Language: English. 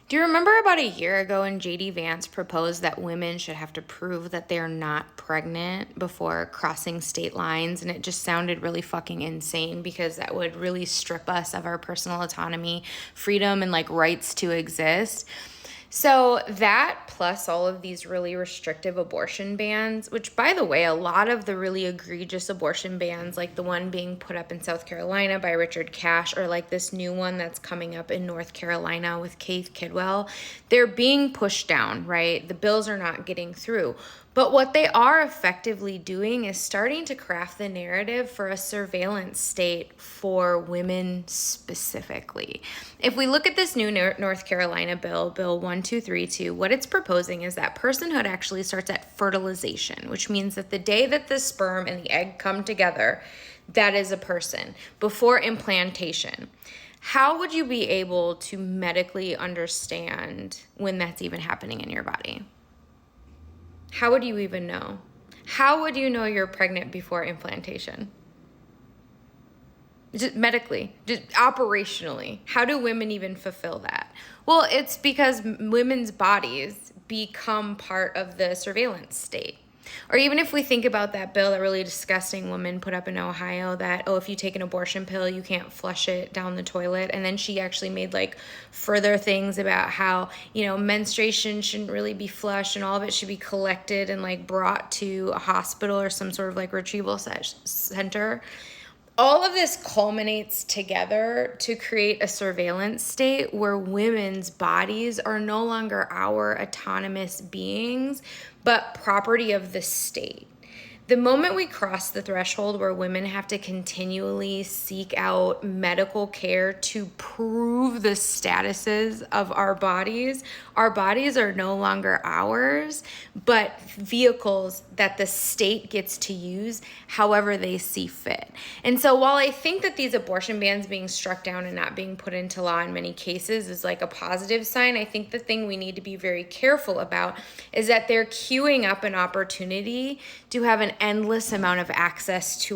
Do you remember about a year ago when JD Vance proposed that women should have to prove that they're not pregnant before crossing state lines? And it just sounded really fucking insane because that would really strip us of our personal autonomy, freedom, and like rights to exist. So that plus all of these really restrictive abortion bans, which by the way, a lot of the really egregious abortion bans, like the one being put up in South Carolina by Richard Cash, or like this new one that's coming up in North Carolina with Keith Kidwell, they're being pushed down, right? The bills are not getting through. But what they are effectively doing is starting to craft the narrative for a surveillance state for women specifically. If we look at this new North Carolina bill, Bill 1232, what it's proposing is that personhood actually starts at fertilization, which means that the day that the sperm and the egg come together, that is a person, before implantation. How would you be able to medically understand when that's even happening in your body? How would you even know? How would you know you're pregnant before implantation? Just medically, just operationally. How do women even fulfill that? Well, it's because women's bodies become part of the surveillance state. Or even if we think about that bill, that really disgusting woman put up in Ohio that, oh, if you take an abortion pill, you can't flush it down the toilet. And then she actually made like further things about how, menstruation shouldn't really be flushed and all of it should be collected and like brought to a hospital or some sort of like retrieval center. All of this culminates together to create a surveillance state where women's bodies are no longer our autonomous beings, but property of the state. The moment we cross the threshold where women have to continually seek out medical care to prove the statuses of our bodies are no longer ours, but vehicles that the state gets to use however they see fit. And so while I think that these abortion bans being struck down and not being put into law in many cases is like a positive sign, I think the thing we need to be very careful about is that they're queuing up an opportunity to have an endless amount of access to